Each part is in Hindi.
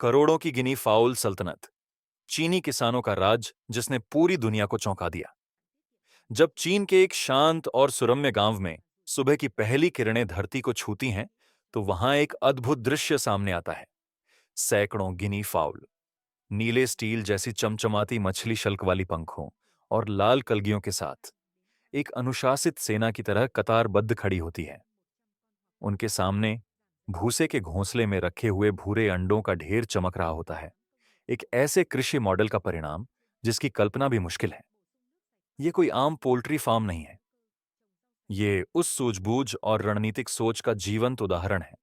करोड़ों की गिनी फाउल सल्तनत, चीनी किसानों का राज जिसने पूरी दुनिया को चौंका दिया। जब चीन के एक शांत और सुरम्य गांव में सुबह की पहली किरणें धरती को छूती हैं, तो वहां एक अद्भुत दृश्य सामने आता है। सैकड़ों गिनी फाउल, नीले स्टील जैसी चमचमाती मछली शल्क वाली पंखों और लाल कलगियों के साथ एक अनुशासित सेना की तरह कतारबद्ध खड़ी होती है। उनके सामने भूसे के घोंसले में रखे हुए भूरे अंडों का ढेर चमक रहा होता है, एक ऐसे कृषि मॉडल का परिणाम जिसकी कल्पना भी मुश्किल है। ये कोई आम पोल्ट्री फार्म नहीं है। ये उस सूझबूझ और रणनीतिक सोच का जीवंत उदाहरण है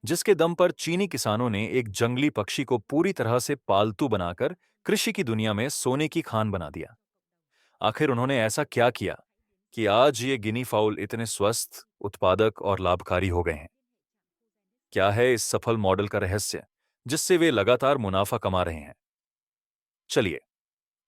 जिसके दम पर चीनी किसानों ने एक जंगली पक्षी को पूरी तरह से पालतू बनाकर कृषि की दुनिया में सोने की खान बना दिया। आखिर उन्होंने ऐसा क्या किया कि आज ये गिनी फाउल इतने स्वस्थ, उत्पादक और लाभकारी हो गए हैं? क्या है इस सफल मॉडल का रहस्य जिससे वे लगातार मुनाफा कमा रहे हैं? चलिए,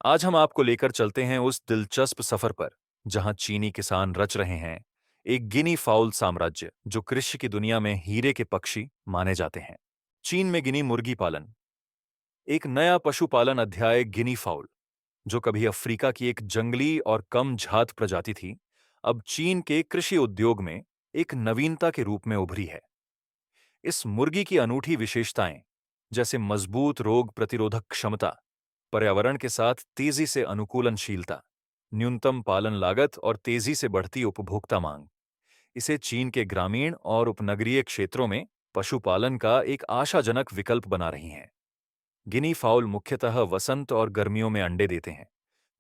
आज हम आपको लेकर चलते हैं उस दिलचस्प सफर पर जहां चीनी किसान रच रहे हैं एक गिनी फाउल साम्राज्य जो कृषि की दुनिया में हीरे के पक्षी माने जाते हैं। चीन में गिनी मुर्गी पालन, एक नया पशुपालन अध्याय। गिनी फाउल, जो कभी अफ्रीका की एक जंगली और कम झात प्रजाति थी, अब चीन के कृषि उद्योग में एक नवीनता के रूप में उभरी है। इस मुर्गी की अनूठी विशेषताएं, जैसे मजबूत रोग प्रतिरोधक क्षमता, पर्यावरण के साथ तेजी से अनुकूलनशीलता, न्यूनतम पालन लागत और तेजी से बढ़ती उपभोक्ता मांग, इसे चीन के ग्रामीण और उपनगरीय क्षेत्रों में पशुपालन का एक आशाजनक विकल्प बना रही हैं। गिनी फाउल मुख्यतः वसंत और गर्मियों में अंडे देते हैं,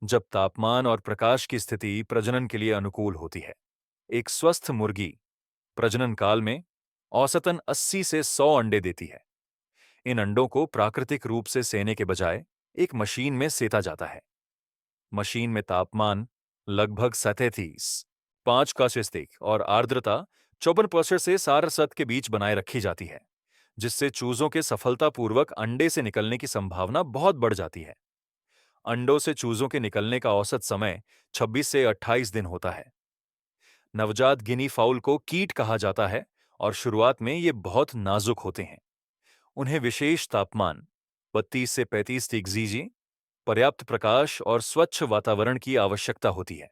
जब तापमान और प्रकाश की स्थिति प्रजनन के लिए अनुकूल होती है। एक स्वस्थ मुर्गी प्रजनन काल में औसतन 80 से 100 अंडे देती है। इन अंडों को प्राकृतिक रूप से सेने के बजाय एक मशीन में सेता जाता है। मशीन में तापमान लगभग 37, 5 का स्थितिक और आर्द्रता 54% से 60% के बीच बनाए रखी जाती है, जिससे चूजों के सफलतापूर्वक अंडे से निकलने की संभावना बहुत बढ़ जाती है। अंडों से चूजों के निकलने का औसत समय 26 से 28 दिन होता है। नवजात गिनी फाउल को कीट कहा जाता है और शुरुआत में ये बहुत नाजुक होते हैं। उन्हें विशेष तापमान 32 से 35 डिग्री, पर्याप्त प्रकाश और स्वच्छ वातावरण की आवश्यकता होती है।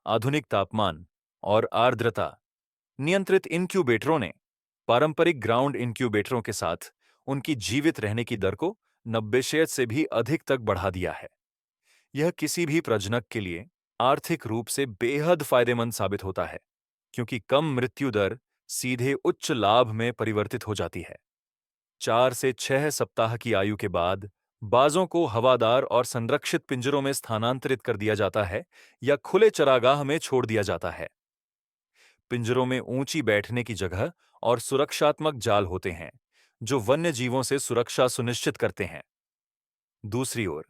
आधुनिक तापमान और आर्द्रता नियंत्रित इनक्यूबेटरों ने पारंपरिक ग्राउंड इनक्यूबेटरों के साथ उनकी जीवित रहने की दर को 90% से भी अधिक तक बढ़ा दिया है। यह किसी भी प्रजनक के लिए आर्थिक रूप से बेहद फायदेमंद साबित होता है, क्योंकि कम मृत्यु दर सीधे उच्च लाभ में परिवर्तित हो जाती है। 4 से 6 सप्ताह की आयु के बाद बाजों को हवादार और संरक्षित पिंजरों में स्थानांतरित कर दिया जाता है या खुले चरागाह में छोड़ दिया जाता है। पिंजरों में ऊंची बैठने की जगह और सुरक्षात्मक जाल होते हैं, जो वन्य जीवों से सुरक्षा सुनिश्चित करते हैं। दूसरी ओर,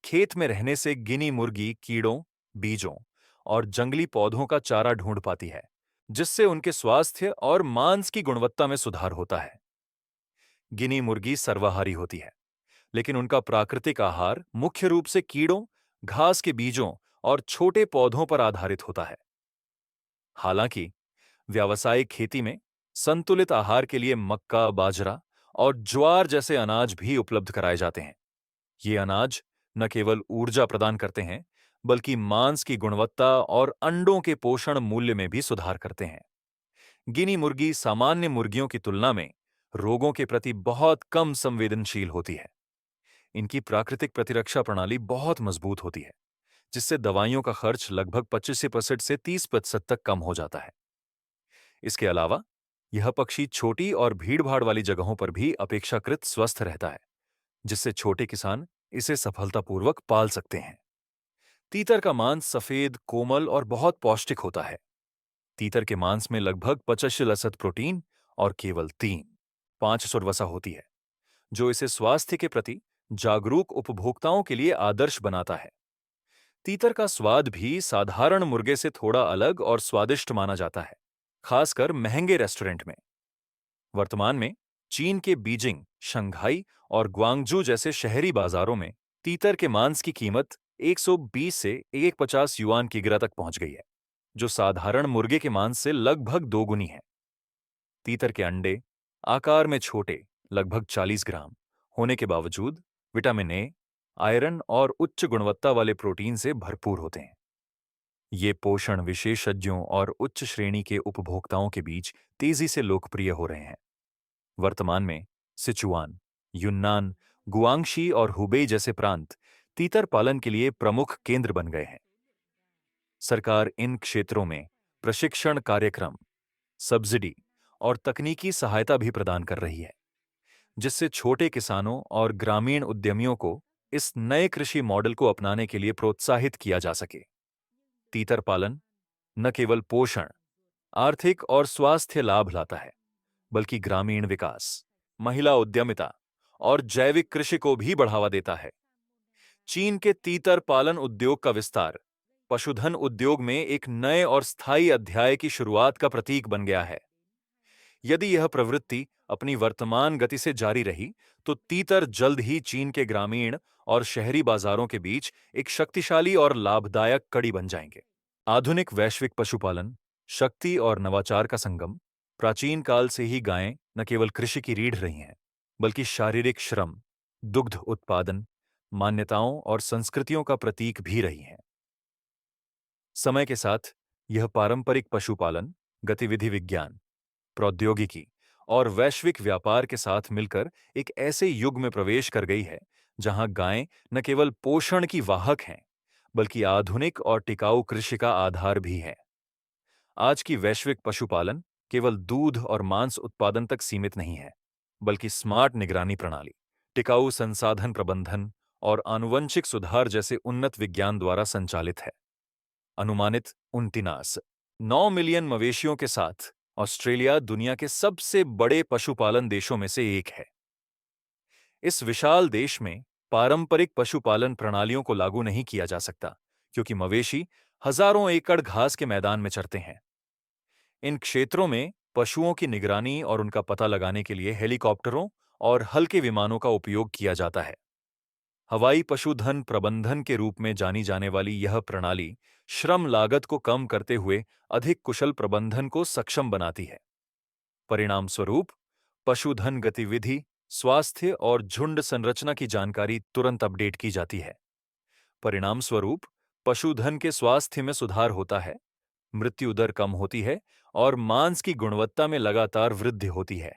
खेत में रहने से गिनी मुर्गी कीड़ों, बीजों और जंगली पौधों का चारा ढूंढ पाती है, जिससे उनके स्वास्थ्य और मांस की गुणवत्ता में सुधार होता है। गिनी मुर्गी सर्वाहारी होती है, लेकिन उनका प्राकृतिक आहार मुख्य रूप से कीड़ों, घास के बीजों और छोटे पौधों पर आधारित होता है। हालांकि व्यावसायिक खेती में संतुलित आहार के लिए मक्का, बाजरा और ज्वार जैसे अनाज भी उपलब्ध कराए जाते हैं। ये अनाज न केवल ऊर्जा प्रदान करते हैं, बल्कि मांस की गुणवत्ता और अंडों के पोषण मूल्य में भी सुधार करते हैं। गिनी मुर्गी सामान्य मुर्गियों की तुलना में रोगों के प्रति बहुत कम संवेदनशील होती है। इनकी प्राकृतिक प्रतिरक्षा प्रणाली बहुत मजबूत होती है, जिससे दवाइयों का खर्च लगभग 25% से 30% तक कम हो जाता है। इसके अलावा यह पक्षी छोटी और भीड़भाड़ वाली जगहों पर भी अपेक्षाकृत स्वस्थ रहता है, जिससे छोटे किसान इसे सफलतापूर्वक पाल सकते हैं। तीतर का मांस सफेद, कोमल और बहुत पौष्टिक होता है। तीतर के मांस में लगभग 25% प्रोटीन और केवल 3-5% वसा होती है, जो इसे स्वास्थ्य के प्रति जागरूक उपभोक्ताओं के लिए आदर्श बनाता है। तीतर का स्वाद भी साधारण मुर्गे से थोड़ा अलग और स्वादिष्ट माना जाता है, खासकर महंगे रेस्टोरेंट में। वर्तमान में चीन के बीजिंग, शंघाई और ग्वांगजू जैसे शहरी बाजारों में तीतर के मांस की कीमत 120 से 150 युआन की गिरा तक पहुंच गई है, जो साधारण मुर्गे के मांस से लगभग दोगुनी है। तीतर के अंडे आकार में छोटे, लगभग 40 ग्राम, होने के बावजूद विटामिन ए, आयरन और उच्च गुणवत्ता वाले प्रोटीन से भरपूर होते हैं। ये पोषण विशेषज्ञों और उच्च श्रेणी के उपभोक्ताओं के बीच तेजी से लोकप्रिय हो रहे हैं। वर्तमान में सिचुआन, युन्नान, गुआंगशी और हुबेई जैसे प्रांत तीतर पालन के लिए प्रमुख केंद्र बन गए हैं। सरकार इन क्षेत्रों में प्रशिक्षण कार्यक्रम, सब्सिडी और तकनीकी सहायता भी प्रदान कर रही है, जिससे छोटे किसानों और ग्रामीण उद्यमियों को इस नए कृषि मॉडल को अपनाने के लिए प्रोत्साहित किया जा सके। तीतर पालन न केवल पोषण, आर्थिक और स्वास्थ्य लाभ लाता है, बल्कि ग्रामीण विकास, महिला उद्यमिता और जैविक कृषि को भी बढ़ावा देता है। चीन के तीतर पालन उद्योग का विस्तार पशुधन उद्योग में एक नए और स्थायी अध्याय की शुरुआत का प्रतीक बन गया है। यदि यह प्रवृत्ति अपनी वर्तमान गति से जारी रही, तो तीतर जल्द ही चीन के ग्रामीण और शहरी बाजारों के बीच एक शक्तिशाली और लाभदायक कड़ी बन जाएंगे। आधुनिक वैश्विक पशुपालन, शक्ति और नवाचार का संगम। प्राचीन काल से ही गायें न केवल कृषि की रीढ़ रही हैं, बल्कि शारीरिक श्रम, दुग्ध उत्पादन, मान्यताओं और संस्कृतियों का प्रतीक भी रही हैं। समय के साथ यह पारंपरिक पशुपालन, गतिविधि विज्ञान, प्रौद्योगिकी और वैश्विक व्यापार के साथ मिलकर एक ऐसे युग में प्रवेश कर गई है जहां गायें न केवल पोषण की वाहक हैं, बल्कि आधुनिक और टिकाऊ कृषि का आधार भी है। आज की वैश्विक पशुपालन केवल दूध और मांस उत्पादन तक सीमित नहीं है, बल्कि स्मार्ट निगरानी प्रणाली, टिकाऊ संसाधन प्रबंधन और आनुवंशिक सुधार जैसे उन्नत विज्ञान द्वारा संचालित है। अनुमानित 9 मिलियन मवेशियों के साथ ऑस्ट्रेलिया दुनिया के सबसे बड़े पशुपालन देशों में से एक है। इस विशाल देश में पारंपरिक पशुपालन प्रणालियों को लागू नहीं किया जा सकता, क्योंकि मवेशी हजारों एकड़ घास के मैदान में चरते हैं। इन क्षेत्रों में पशुओं की निगरानी और उनका पता लगाने के लिए हेलीकॉप्टरों और हल्के विमानों का उपयोग किया जाता है। हवाई पशुधन प्रबंधन के रूप में जानी जाने वाली यह प्रणाली श्रम लागत को कम करते हुए अधिक कुशल प्रबंधन को सक्षम बनाती है। परिणाम स्वरूप पशुधन गतिविधि, स्वास्थ्य और झुंड संरचना की जानकारी तुरंत अपडेट की जाती है। परिणाम स्वरूप पशुधन के स्वास्थ्य में सुधार होता है, मृत्यु दर कम होती है और मांस की गुणवत्ता में लगातार वृद्धि होती है।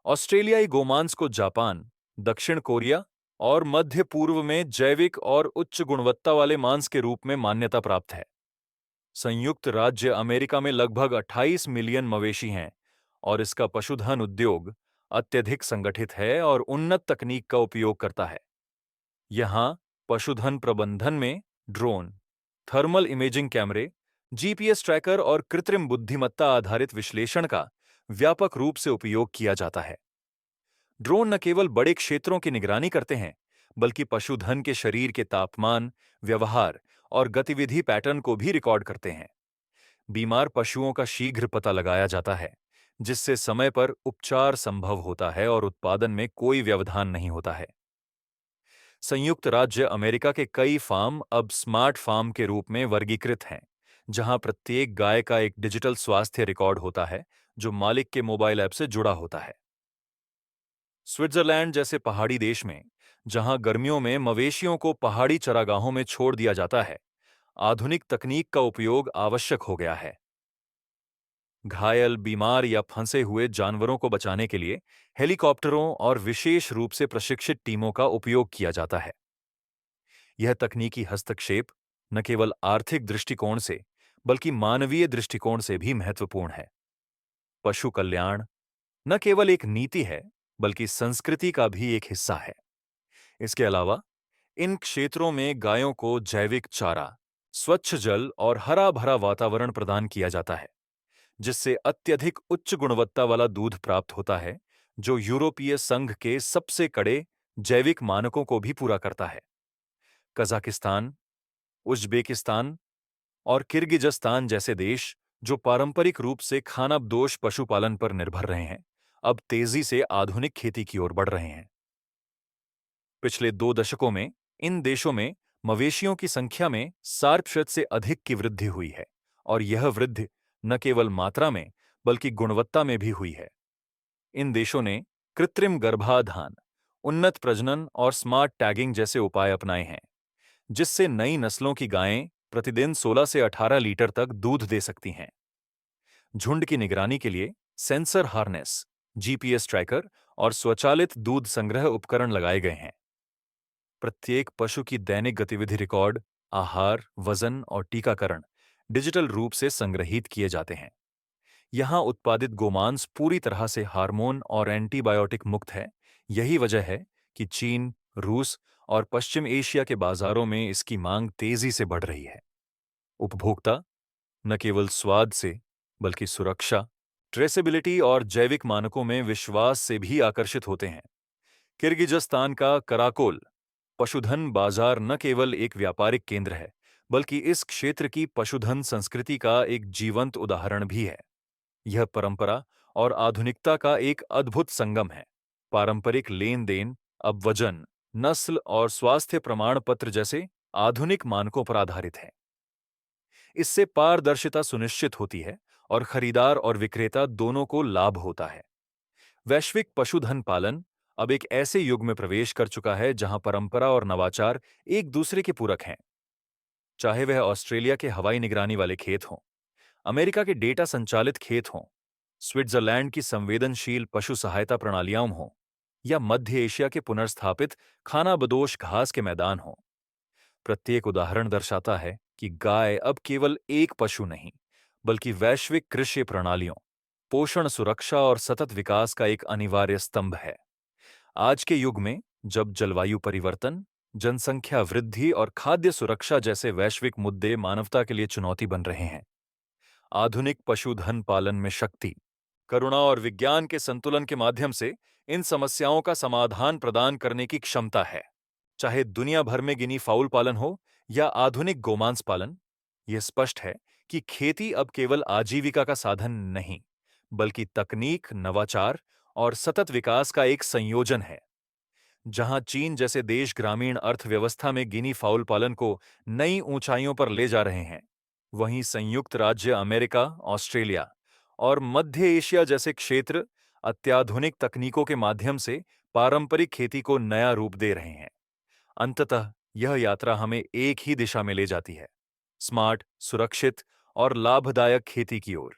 ऑस्ट्रेलियाई गोमांस को जापान, दक्षिण कोरिया और मध्य पूर्व में जैविक और उच्च गुणवत्ता वाले मांस के रूप में मान्यता प्राप्त है। संयुक्त राज्य अमेरिका में लगभग 28 मिलियन मवेशी हैं और इसका पशुधन उद्योग अत्यधिक संगठित है और उन्नत तकनीक का उपयोग करता है। यहाँ पशुधन प्रबंधन में ड्रोन, थर्मल इमेजिंग कैमरे, जीपीएस ट्रैकर और कृत्रिम बुद्धिमत्ता आधारित विश्लेषण का व्यापक रूप से उपयोग किया जाता है। ड्रोन न केवल बड़े क्षेत्रों की निगरानी करते हैं, बल्कि पशुधन के शरीर के तापमान, व्यवहार और गतिविधि पैटर्न को भी रिकॉर्ड करते हैं। बीमार पशुओं का शीघ्र पता लगाया जाता है, जिससे समय पर उपचार संभव होता है और उत्पादन में कोई व्यवधान नहीं होता है। संयुक्त राज्य अमेरिका के कई फार्म अब स्मार्ट फार्म के रूप में वर्गीकृत हैं, जहां प्रत्येक गाय का एक डिजिटल स्वास्थ्य रिकॉर्ड होता है, जो मालिक के मोबाइल ऐप से जुड़ा होता है। स्विट्जरलैंड जैसे पहाड़ी देश में, जहां गर्मियों में मवेशियों को पहाड़ी चरागाहों में छोड़ दिया जाता है, आधुनिक तकनीक का उपयोग आवश्यक हो गया है। घायल, बीमार या फंसे हुए जानवरों को बचाने के लिए हेलीकॉप्टरों और विशेष रूप से प्रशिक्षित टीमों का उपयोग किया जाता है। यह तकनीकी हस्तक्षेप न केवल आर्थिक दृष्टिकोण से, बल्कि मानवीय दृष्टिकोण से भी महत्वपूर्ण है। पशु कल्याण न केवल एक नीति है, बल्कि संस्कृति का भी एक हिस्सा है। इसके अलावा इन क्षेत्रों में गायों को जैविक चारा, स्वच्छ जल और हरा भरा वातावरण प्रदान किया जाता है, जिससे अत्यधिक उच्च गुणवत्ता वाला दूध प्राप्त होता है, जो यूरोपीय संघ के सबसे कड़े जैविक मानकों को भी पूरा करता है। कजाकिस्तान, उज्बेकिस्तान और किर्गिजस्तान जैसे देश, जो पारंपरिक रूप से खानाबदोश पशुपालन पर निर्भर रहे हैं, अब तेजी से आधुनिक खेती की ओर बढ़ रहे हैं। पिछले 2 दशकों में इन देशों में मवेशियों की संख्या में 60% से अधिक की वृद्धि हुई है, और यह वृद्धि न केवल मात्रा में, बल्कि गुणवत्ता में भी हुई है। इन देशों ने कृत्रिम गर्भाधान, उन्नत प्रजनन और स्मार्ट टैगिंग जैसे उपाय अपनाए हैं, जिससे नई नस्लों की गायें प्रतिदिन 16 से 18 लीटर तक दूध दे सकती हैं। झुंड की निगरानी के लिए सेंसर हार्नेस, जीपीएस ट्रैकर और स्वचालित दूध संग्रह उपकरण लगाए गए हैं। प्रत्येक पशु की दैनिक गतिविधि रिकॉर्ड, आहार, वजन और टीकाकरण डिजिटल रूप से संग्रहित किए जाते हैं। यहाँ उत्पादित गोमांस पूरी तरह से हार्मोन और एंटीबायोटिक मुक्त है। यही वजह है कि चीन, रूस और पश्चिम एशिया के बाजारों में इसकी मांग तेजी से बढ़ रही है। उपभोक्ता न केवल स्वाद से, बल्कि सुरक्षा, ट्रेसेबिलिटी और जैविक मानकों में विश्वास से भी आकर्षित होते हैं। किर्गिजस्तान का कराकोल पशुधन बाजार न केवल एक व्यापारिक केंद्र है, बल्कि इस क्षेत्र की पशुधन संस्कृति का एक जीवंत उदाहरण भी है। यह परंपरा और आधुनिकता का एक अद्भुत संगम है। पारंपरिक लेन देन अब वजन, नस्ल और स्वास्थ्य प्रमाण पत्र जैसे आधुनिक मानकों पर आधारित है। इससे पारदर्शिता सुनिश्चित होती है और खरीदार और विक्रेता दोनों को लाभ होता है। वैश्विक पशुधन पालन अब एक ऐसे युग में प्रवेश कर चुका है जहां परंपरा और नवाचार एक दूसरे के पूरक हैं। चाहे वह ऑस्ट्रेलिया के हवाई निगरानी वाले खेत हों, अमेरिका के डेटा संचालित खेत हों, स्विट्जरलैंड की संवेदनशील पशु सहायता प्रणालियां हों, या मध्य एशिया के पुनर्स्थापित खानाबदोश घास के मैदान हों, प्रत्येक उदाहरण दर्शाता है कि गाय अब केवल एक पशु नहीं, बल्कि वैश्विक कृषि प्रणालियों, पोषण सुरक्षा और सतत विकास का एक अनिवार्य स्तंभ है। आज के युग में, जब जलवायु परिवर्तन, जनसंख्या वृद्धि और खाद्य सुरक्षा जैसे वैश्विक मुद्दे मानवता के लिए चुनौती बन रहे हैं, आधुनिक पशुधन पालन में शक्ति, करुणा और विज्ञान के संतुलन के माध्यम से इन समस्याओं का समाधान प्रदान करने की क्षमता है। चाहे दुनिया भर में गिनी फाउल पालन हो या आधुनिक गोमांस पालन, यह स्पष्ट है कि खेती अब केवल आजीविका का साधन नहीं, बल्कि तकनीक, नवाचार और सतत विकास का एक संयोजन है। जहां चीन जैसे देश ग्रामीण अर्थव्यवस्था में गिनी फाउल पालन को नई ऊंचाइयों पर ले जा रहे हैं, वहीं संयुक्त राज्य अमेरिका, ऑस्ट्रेलिया और मध्य एशिया जैसे क्षेत्र अत्याधुनिक तकनीकों के माध्यम से पारंपरिक खेती को नया रूप दे रहे हैं। अंततः यह यात्रा हमें एक ही दिशा में ले जाती है, स्मार्ट, सुरक्षित और लाभदायक खेती की ओर।